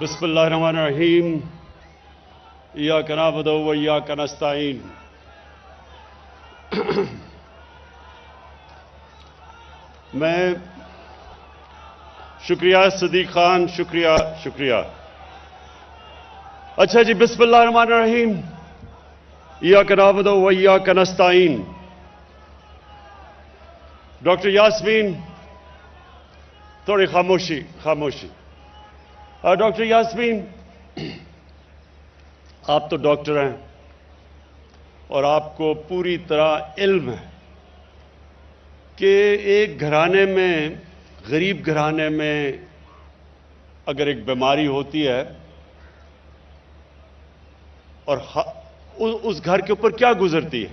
بسم اللہ الرحمن الرحیم ایاک نعبد و ایاک نستعین. میں شکریہ صدیق خان، شکریہ. اچھا جی، بسم اللہ الرحمن الرحیم ایاک نعبد و ایاک نستعین. ڈاکٹر یاسمین، تھوڑی خاموشی. ڈاکٹر یاسمین، آپ تو ڈاکٹر ہیں اور آپ کو پوری طرح علم ہے کہ ایک گھرانے میں، غریب گھرانے میں اگر ایک بیماری ہوتی ہے اور اس گھر کے اوپر کیا گزرتی ہے.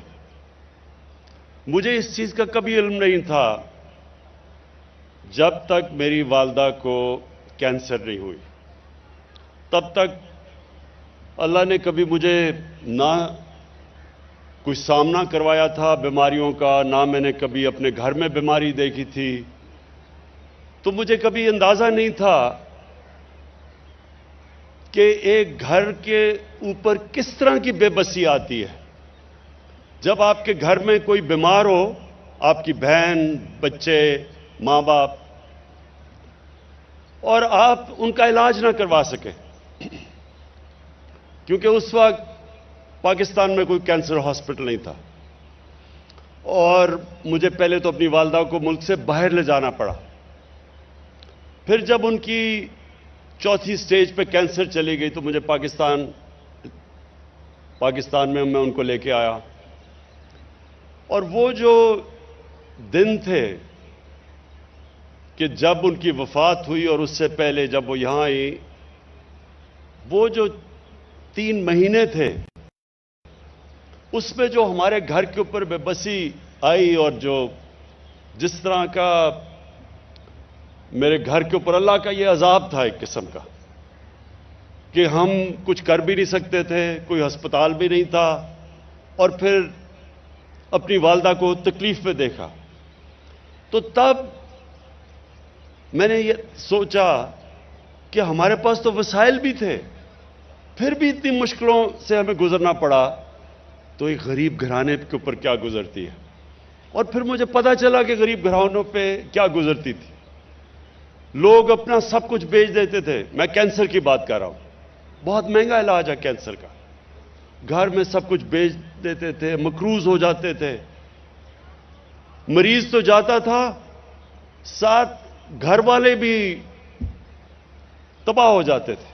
مجھے اس چیز کا کبھی علم نہیں تھا جب تک میری والدہ کو کینسر نہیں ہوئی. تب تک اللہ نے کبھی مجھے نہ کچھ سامنا کروایا تھا بیماریوں کا، نہ میں نے کبھی اپنے گھر میں بیماری دیکھی تھی. تو مجھے کبھی اندازہ نہیں تھا کہ ایک گھر کے اوپر کس طرح کی بے بسی آتی ہے. جب آپ کے گھر میں کوئی بیمار ہو، آپ کی بہن، بچے، ماں باپ، اور آپ ان کا علاج نہ کروا سکیں، کیونکہ اس وقت پاکستان میں کوئی کینسر ہاسپٹل نہیں تھا. اور مجھے پہلے تو اپنی والدہ کو ملک سے باہر لے جانا پڑا. پھر جب ان کی چوتھی سٹیج پہ کینسر چلی گئی تو مجھے پاکستان میں ان کو لے کے آیا. اور وہ جو دن تھے کہ جب ان کی وفات ہوئی اور اس سے پہلے جب وہ یہاں آئی، وہ جو 3 مہینے تھے، اس میں جو ہمارے گھر کے اوپر بے بسی آئی اور جو جس طرح کا میرے گھر کے اوپر اللہ کا یہ عذاب تھا ایک قسم کا کہ ہم کچھ کر بھی نہیں سکتے تھے، کوئی ہسپتال بھی نہیں تھا، اور پھر اپنی والدہ کو تکلیف میں دیکھا. تو تب میں نے یہ سوچا کہ ہمارے پاس تو وسائل بھی تھے، پھر بھی اتنی مشکلوں سے ہمیں گزرنا پڑا، تو ایک غریب گھرانے کے اوپر کیا گزرتی ہے. اور پھر مجھے پتا چلا کہ غریب گھرانوں پہ کیا گزرتی تھی. لوگ اپنا سب کچھ بیچ دیتے تھے. میں کینسر کی بات کر رہا ہوں، بہت مہنگا علاج ہے کینسر کا. گھر میں سب کچھ بیچ دیتے تھے، مقروض ہو جاتے تھے. مریض تو جاتا تھا، ساتھ گھر والے بھی تباہ ہو جاتے تھے.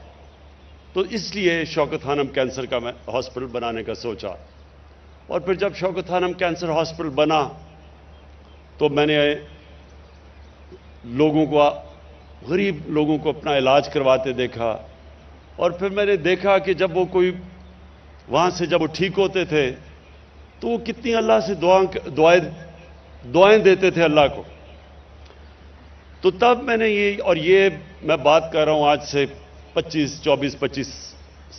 تو اس لیے شوکت خانم کینسر کا میں ہاسپٹل بنانے کا سوچا. اور پھر جب شوکت خانم کینسر ہاسپٹل بنا تو میں نے غریب لوگوں کو اپنا علاج کرواتے دیکھا. اور پھر میں نے دیکھا کہ جب وہ کوئی وہاں سے جب وہ ٹھیک ہوتے تھے تو وہ کتنی اللہ سے دعائیں دیتے تھے اللہ کو. تو تب میں نے یہ میں بات کر رہا ہوں آج سے 25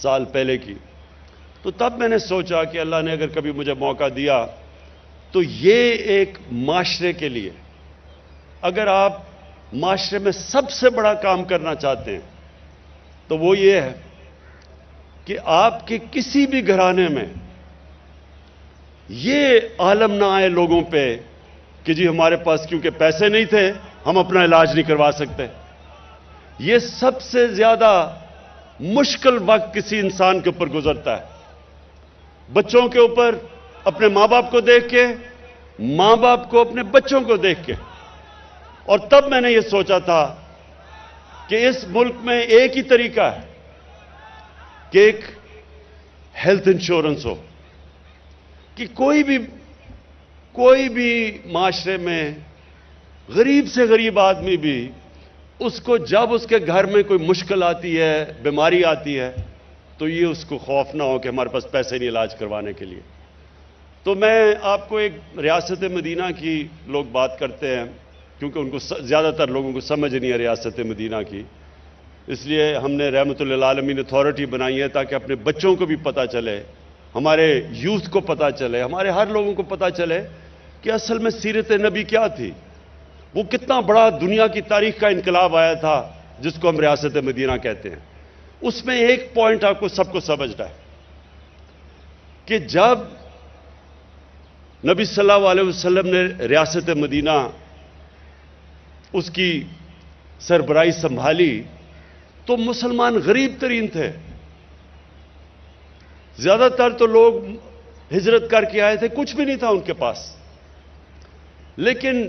سال پہلے کی. تو تب میں نے سوچا کہ اللہ نے اگر کبھی مجھے موقع دیا تو یہ ایک معاشرے کے لیے، اگر آپ معاشرے میں سب سے بڑا کام کرنا چاہتے ہیں تو وہ یہ ہے کہ آپ کے کسی بھی گھرانے میں یہ عالم نہ آئے لوگوں پہ کہ جی ہمارے پاس کیونکہ پیسے نہیں تھے ہم اپنا علاج نہیں کروا سکتے. یہ سب سے زیادہ مشکل وقت کسی انسان کے اوپر گزرتا ہے. بچوں کے اوپر اپنے ماں باپ کو دیکھ کے، ماں باپ کو اپنے بچوں کو دیکھ کے. اور تب میں نے یہ سوچا تھا کہ اس ملک میں ایک ہی طریقہ ہے کہ ایک ہیلتھ انشورنس ہو، کہ کوئی بھی معاشرے میں غریب سے غریب آدمی بھی اس کو جب اس کے گھر میں کوئی مشکل آتی ہے، بیماری آتی ہے، تو یہ اس کو خوف نہ ہو کہ ہمارے پاس پیسے نہیں علاج کروانے کے لیے. تو میں آپ کو ایک ریاست مدینہ کی لوگ بات کرتے ہیں کیونکہ ان کو زیادہ تر لوگوں کو سمجھ نہیں ہے ریاست مدینہ کی، اس لیے ہم نے رحمت للعالمین اتھارٹی بنائی ہے تاکہ اپنے بچوں کو بھی پتہ چلے، ہمارے یوتھ کو پتہ چلے، ہمارے ہر لوگوں کو پتہ چلے کہ اصل میں سیرت نبی کیا تھی. وہ کتنا بڑا دنیا کی تاریخ کا انقلاب آیا تھا جس کو ہم ریاست مدینہ کہتے ہیں. اس میں ایک پوائنٹ آپ کو سب کو سمجھنا ہے کہ جب نبی صلی اللہ علیہ وسلم نے ریاست مدینہ اس کی سربراہی سنبھالی تو مسلمان غریب ترین تھے. زیادہ تر تو لوگ ہجرت کر کے آئے تھے, کچھ بھی نہیں تھا ان کے پاس. لیکن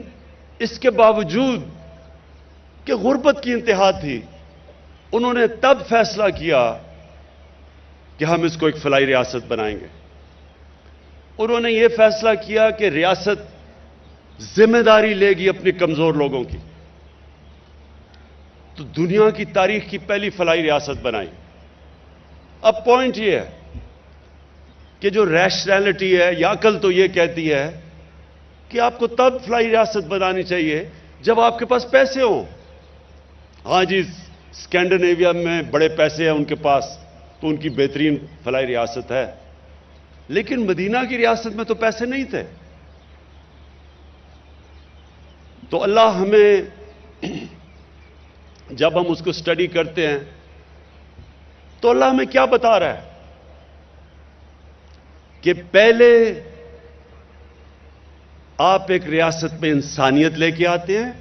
اس کے باوجود کہ غربت کی انتہا تھی, انہوں نے تب فیصلہ کیا کہ ہم اس کو ایک فلاحی ریاست بنائیں گے. انہوں نے یہ فیصلہ کیا کہ ریاست ذمہ داری لے گی اپنے کمزور لوگوں کی. تو دنیا کی تاریخ کی پہلی فلاحی ریاست بنائی. اب پوائنٹ یہ ہے کہ جو ریشنلٹی ہے یا عقل تو یہ کہتی ہے کہ آپ کو تب فلاحی ریاست بنانی چاہیے جب آپ کے پاس پیسے ہوں. ہاں جی, اسکینڈینیویا میں بڑے پیسے ہیں ان کے پاس تو ان کی بہترین فلاحی ریاست ہے, لیکن مدینہ کی ریاست میں تو پیسے نہیں تھے. تو اللہ ہمیں جب ہم اس کو اسٹڈی کرتے ہیں تو اللہ ہمیں کیا بتا رہا ہے کہ پہلے آپ ایک ریاست میں انسانیت لے کے آتے ہیں,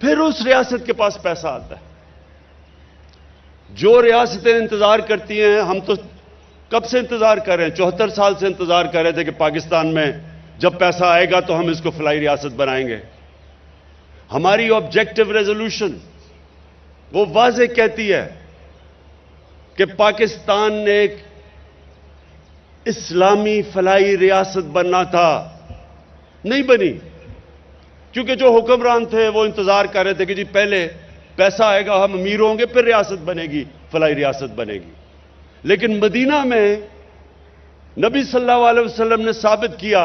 پھر اس ریاست کے پاس پیسہ آتا ہے. جو ریاستیں انتظار کرتی ہیں, ہم تو کب سے انتظار کر رہے ہیں, 74 سال سے انتظار کر رہے تھے کہ پاکستان میں جب پیسہ آئے گا تو ہم اس کو فلاحی ریاست بنائیں گے. ہماری آبجیکٹو ریزولوشن وہ واضح کہتی ہے کہ پاکستان نے ایک اسلامی فلاحی ریاست بننا تھا, نہیں بنی, کیونکہ جو حکمران تھے وہ انتظار کر رہے تھے کہ جی پہلے پیسہ آئے گا, ہم امیر ہوں گے, پھر ریاست بنے گی, فلاحی ریاست بنے گی. لیکن مدینہ میں نبی صلی اللہ علیہ وسلم نے ثابت کیا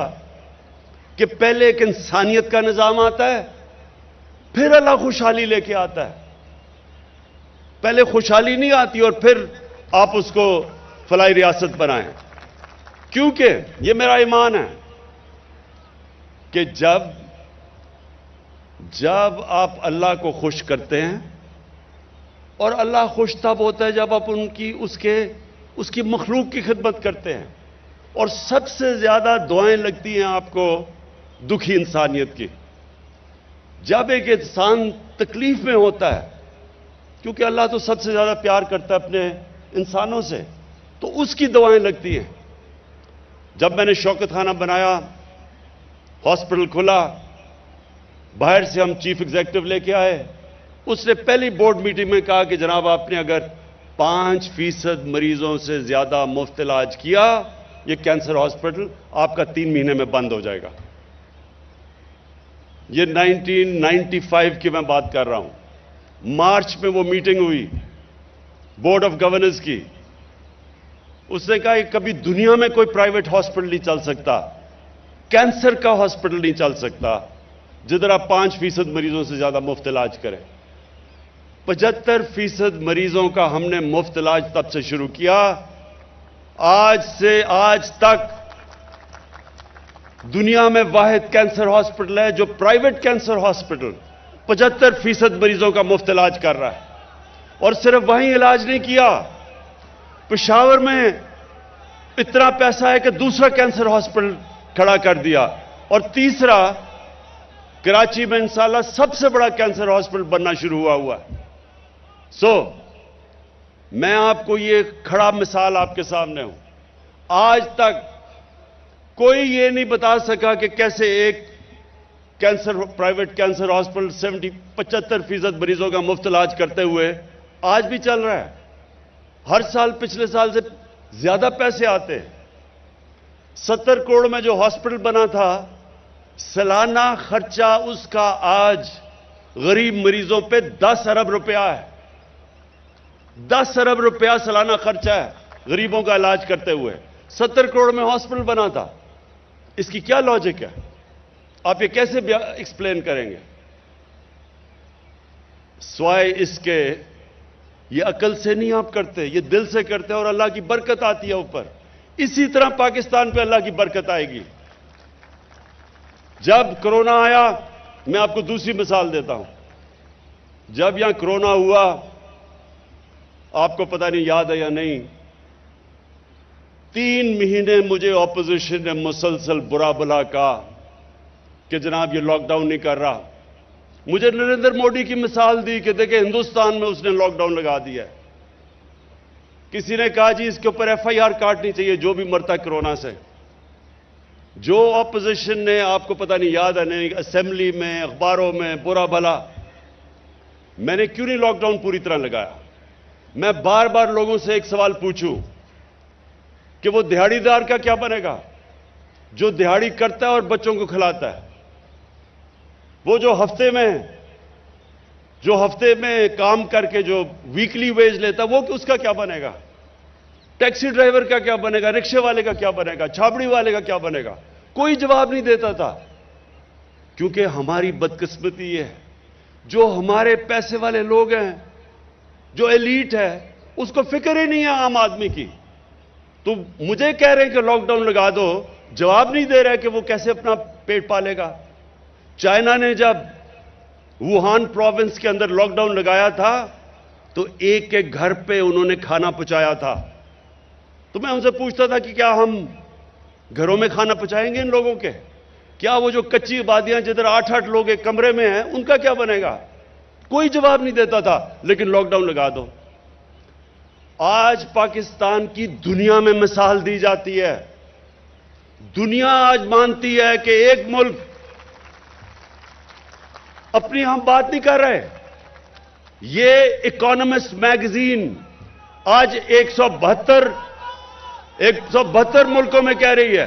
کہ پہلے ایک انسانیت کا نظام آتا ہے, پھر اللہ خوشحالی لے کے آتا ہے. پہلے خوشحالی نہیں آتی اور پھر آپ اس کو فلاحی ریاست بنائیں. کیونکہ یہ میرا ایمان ہے کہ جب آپ اللہ کو خوش کرتے ہیں, اور اللہ خوش تب ہوتا ہے جب آپ اس کی مخلوق کی خدمت کرتے ہیں. اور سب سے زیادہ دعائیں لگتی ہیں آپ کو دکھی انسانیت کی. جب ایک انسان تکلیف میں ہوتا ہے, کیونکہ اللہ تو سب سے زیادہ پیار کرتا ہے اپنے انسانوں سے, تو اس کی دعائیں لگتی ہیں. جب میں نے شوکت خانہ بنایا, ہاسپٹل کھلا, باہر سے ہم چیف ایگزیکٹو لے کے آئے, اس نے پہلی بورڈ میٹنگ میں کہا کہ جناب آپ نے اگر 5% مریضوں سے زیادہ مفت علاج کیا, یہ کینسر ہاسپٹل آپ کا 3 مہینے میں بند ہو جائے گا. یہ 1995 کی میں بات کر رہا ہوں. مارچ میں وہ میٹنگ ہوئی بورڈ آف گورننس کی. اس نے کہا کہ کبھی دنیا میں کوئی پرائیویٹ ہاسپٹل نہیں چل سکتا, کینسر کا ہاسپٹل نہیں چل سکتا جدھر آپ 5% مریضوں سے زیادہ مفت علاج کریں. 75% مریضوں کا ہم نے مفت علاج تب سے شروع کیا. آج سے آج تک دنیا میں واحد کینسر ہاسپٹل ہے جو پرائیویٹ کینسر ہاسپٹل 75% مریضوں کا مفت علاج کر رہا ہے. اور صرف وہیں علاج نہیں کیا, پشاور میں اتنا پیسہ ہے کہ دوسرا کینسر ہاسپٹل کھڑا کر دیا, اور تیسرا کراچی میں انشاءاللہ سب سے بڑا کینسر ہاسپٹل بننا شروع ہوا ہے. میں آپ کو یہ کھڑا مثال آپ کے سامنے ہوں. آج تک کوئی یہ نہیں بتا سکا کہ کیسے ایک پرائیویٹ کینسر ہاسپٹل 75% مریضوں کا مفت علاج کرتے ہوئے آج بھی چل رہا ہے. ہر سال پچھلے سال سے زیادہ پیسے آتے ہیں. 70 کروڑ میں جو ہاسپٹل بنا تھا, سالانہ خرچہ اس کا آج غریب مریضوں پہ 10 ارب روپیہ ہے. 10 ارب روپیہ سالانہ خرچہ ہے غریبوں کا علاج کرتے ہوئے. 70 کروڑ میں ہاسپٹل بنا تھا. اس کی کیا لاجک ہے؟ آپ یہ کیسے ایکسپلین کریں گے؟ سوائے اس کے یہ عقل سے نہیں آپ کرتے, یہ دل سے کرتے ہیں, اور اللہ کی برکت آتی ہے اوپر. اسی طرح پاکستان پہ اللہ کی برکت آئے گی. جب کرونا آیا میں آپ کو دوسری مثال دیتا ہوں. جب یہاں کرونا ہوا، آپ کو پتہ نہیں یاد ہے یا نہیں، 3 مہینے مجھے اپوزیشن نے مسلسل برا بھلا کہا کہ جناب یہ لاک ڈاؤن نہیں کر رہا. مجھے نریندر مودی کی مثال دی کہ دیکھیں ہندوستان میں اس نے لاک ڈاؤن لگا دیا ہے. کسی نے کہا جی اس کے اوپر FIR کاٹنی چاہیے جو بھی مرتا کرونا سے. جو اپوزیشن نے، آپ کو پتہ نہیں یاد ہے نہیں، اسمبلی میں، اخباروں میں برا بھلا، میں نے کیوں نہیں لاک ڈاؤن پوری طرح لگایا؟ میں بار بار لوگوں سے ایک سوال پوچھوں کہ وہ دہاڑی دار کا کیا بنے گا جو دہاڑی کرتا ہے اور بچوں کو کھلاتا ہے؟ وہ جو ہفتے میں کام کر کے جو ویکلی ویج لیتا ہے وہ اس کا کیا بنے گا؟ ٹیکسی ڈرائیور کا کیا بنے گا؟ رکشے والے کا کیا بنے گا؟ چھاپڑی والے کا کیا بنے گا؟ کوئی جواب نہیں دیتا تھا. کیونکہ ہماری بدقسمتی یہ ہے، جو ہمارے پیسے والے لوگ ہیں، جو ایلیٹ ہے، اس کو فکر ہی نہیں ہے عام آدمی کی. تو مجھے کہہ رہے ہیں کہ لاک ڈاؤن لگا دو، جواب نہیں دے رہا کہ وہ کیسے اپنا پیٹ پالے گا. چائنا نے جب ووہان پروونس کے اندر لاک ڈاؤن لگایا تھا تو ایک ایک گھر پہ انہوں نے کھانا پہنچایا تھا. تو میں ان سے پوچھتا تھا کہ کیا ہم گھروں میں کھانا پہنچائیں گے ان لوگوں کے؟ کیا وہ جو کچی آبادیاں جدھر 8-8 لوگ ایک کمرے میں ہیں ان کا کیا بنے گا؟ کوئی جواب نہیں دیتا تھا. لیکن لاک ڈاؤن لگا دو. آج پاکستان کی دنیا میں مثال دی جاتی ہے. دنیا آج مانتی ہے کہ ایک ملک، اپنی ہم بات نہیں کر رہے، یہ اکانومسٹ میگزین آج 172 ملکوں میں کہہ رہی ہے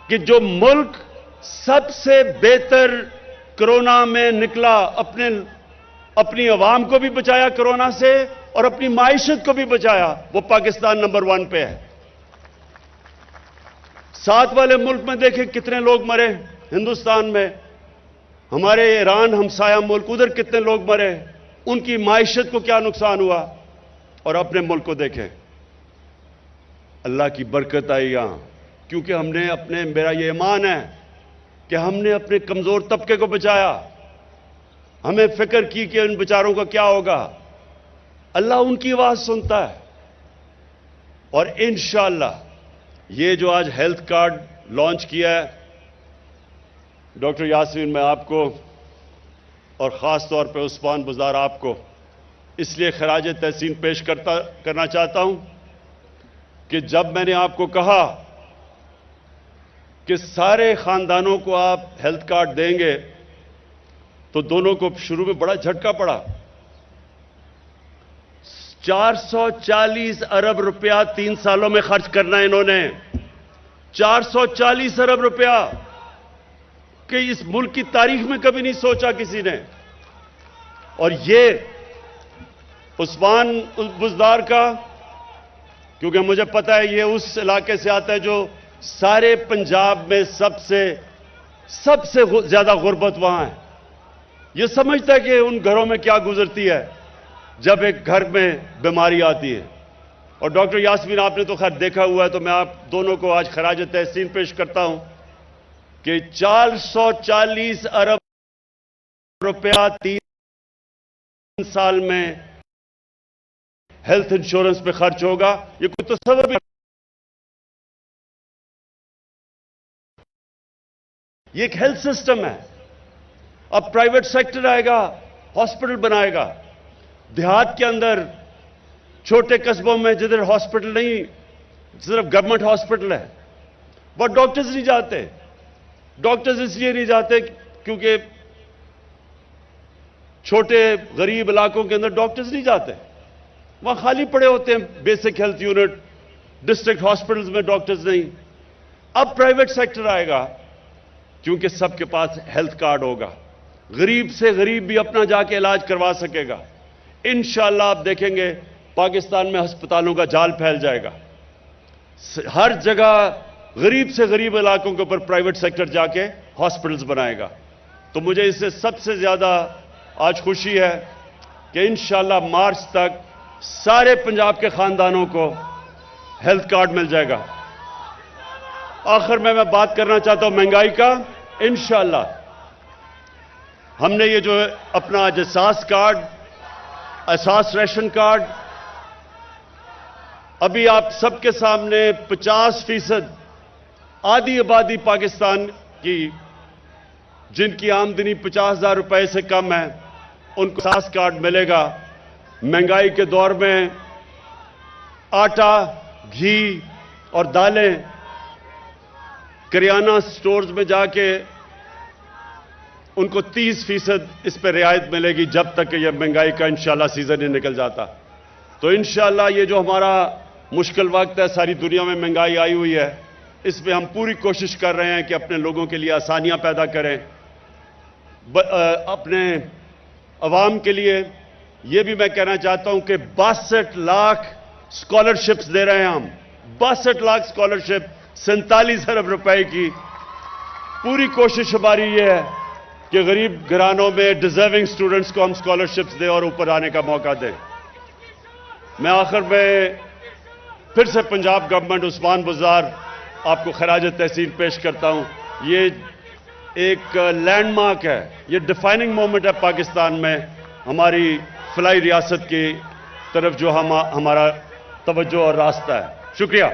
کہ جو ملک سب سے بہتر کرونا میں نکلا، اپنی عوام کو بھی بچایا کرونا سے اور اپنی معیشت کو بھی بچایا، وہ پاکستان نمبر 1 پہ ہے. ساتھ والے ملک میں دیکھیں کتنے لوگ مرے. ہندوستان میں، ہمارے ایران ہمسایہ ملک، ادھر کتنے لوگ مرے، ان کی معیشت کو کیا نقصان ہوا. اور اپنے ملک کو دیکھیں، اللہ کی برکت آئی یہاں، کیونکہ ہم نے میرا یہ ایمان ہے کہ ہم نے اپنے کمزور طبقے کو بچایا. ہمیں فکر کی کہ ان بیچاروں کا کیا ہوگا. اللہ ان کی آواز سنتا ہے. اور انشاءاللہ یہ جو آج ہیلتھ کارڈ لانچ کیا ہے، ڈاکٹر یاسمین، میں آپ کو اور خاص طور پہ عثمان بزدار آپ کو اس لیے خراج تحسین پیش کرنا چاہتا ہوں کہ جب میں نے آپ کو کہا کہ سارے خاندانوں کو آپ ہیلتھ کارڈ دیں گے تو دونوں کو شروع میں بڑا جھٹکا پڑا. 440 ارب روپیہ 3 سالوں میں خرچ کرنا ہے انہوں نے. 440 ارب روپیہ کہ اس ملک کی تاریخ میں کبھی نہیں سوچا کسی نے. اور یہ عثمان بزدار کا، کیونکہ مجھے پتا ہے یہ اس علاقے سے آتا ہے جو سارے پنجاب میں سب سے زیادہ غربت وہاں ہے. یہ سمجھتا ہے کہ ان گھروں میں کیا گزرتی ہے جب ایک گھر میں بیماری آتی ہے. اور ڈاکٹر یاسمین، آپ نے تو خیر دیکھا ہوا ہے، تو میں آپ دونوں کو آج خراج تحسین پیش کرتا ہوں کہ 440 ارب روپیہ 3 سال میں ہیلتھ انشورنس پہ خرچ ہوگا. یہ کوئی تصور بھی، یہ ایک ہیلتھ سسٹم ہے. اب پرائیویٹ سیکٹر آئے گا، ہاسپٹل بنائے گا. دیہات کے اندر، چھوٹے قصبوں میں جدھر ہاسپٹل نہیں، صرف گورنمنٹ ہاسپٹل ہے، وہ ڈاکٹرز نہیں جاتے. ڈاکٹرز اس لیے نہیں جاتے کیونکہ چھوٹے غریب علاقوں کے اندر ڈاکٹرز نہیں جاتے، وہاں خالی پڑے ہوتے ہیں basic health unit. District hospitals میں ڈاکٹرز نہیں. اب پرائیویٹ سیکٹر آئے گا کیونکہ سب کے پاس ہیلتھ کارڈ ہوگا. غریب سے غریب بھی اپنا جا کے علاج کروا سکے گا. انشاءاللہ آپ دیکھیں گے پاکستان میں ہسپتالوں کا جال پھیل جائے گا. ہر جگہ غریب سے غریب علاقوں کے اوپر پرائیویٹ سیکٹر جا کے ہاسپٹلز بنائے گا. تو مجھے اس سے سب سے زیادہ آج خوشی ہے کہ انشاءاللہ مارچ تک سارے پنجاب کے خاندانوں کو ہیلتھ کارڈ مل جائے گا. آخر میں بات کرنا چاہتا ہوں مہنگائی کا. انشاءاللہ ہم نے یہ جو اپنا احساس کارڈ، احساس ریشن کارڈ، ابھی آپ سب کے سامنے 50% آدھی آبادی پاکستان کی جن کی آمدنی 50,000 روپے سے کم ہے ان کو احساس کارڈ ملے گا۔ مہنگائی کے دور میں آٹا، گھی اور دالیں کریانہ سٹورز میں جا کے ان کو 30% اس پہ رعایت ملے گی جب تک کہ یہ مہنگائی کا انشاءاللہ سیزن نہیں نکل جاتا۔ تو انشاءاللہ یہ جو ہمارا مشکل وقت ہے، ساری دنیا میں مہنگائی آئی ہوئی ہے، اس میں ہم پوری کوشش کر رہے ہیں کہ اپنے لوگوں کے لیے آسانیاں پیدا کریں۔ اپنے عوام کے لیے یہ بھی میں کہنا چاہتا ہوں کہ 62 لاکھ اسکالرشپس دے رہے ہیں ہم، 62 لاکھ اسکالرشپ 47 ارب روپے کی۔ پوری کوشش ہماری یہ ہے کہ غریب گھرانوں میں ڈیزرونگ سٹوڈنٹس کو ہم اسکالرشپس دیں اور اوپر آنے کا موقع دیں۔ میں آخر میں پھر سے پنجاب گورنمنٹ عثمان بزدار آپ کو خراج تحسین پیش کرتا ہوں۔ یہ ایک لینڈ مارک ہے، یہ ڈیفائننگ مومنٹ ہے پاکستان میں، ہماری فلاحی ریاست کی طرف جو ہمارا توجہ اور راستہ ہے۔ شکریہ۔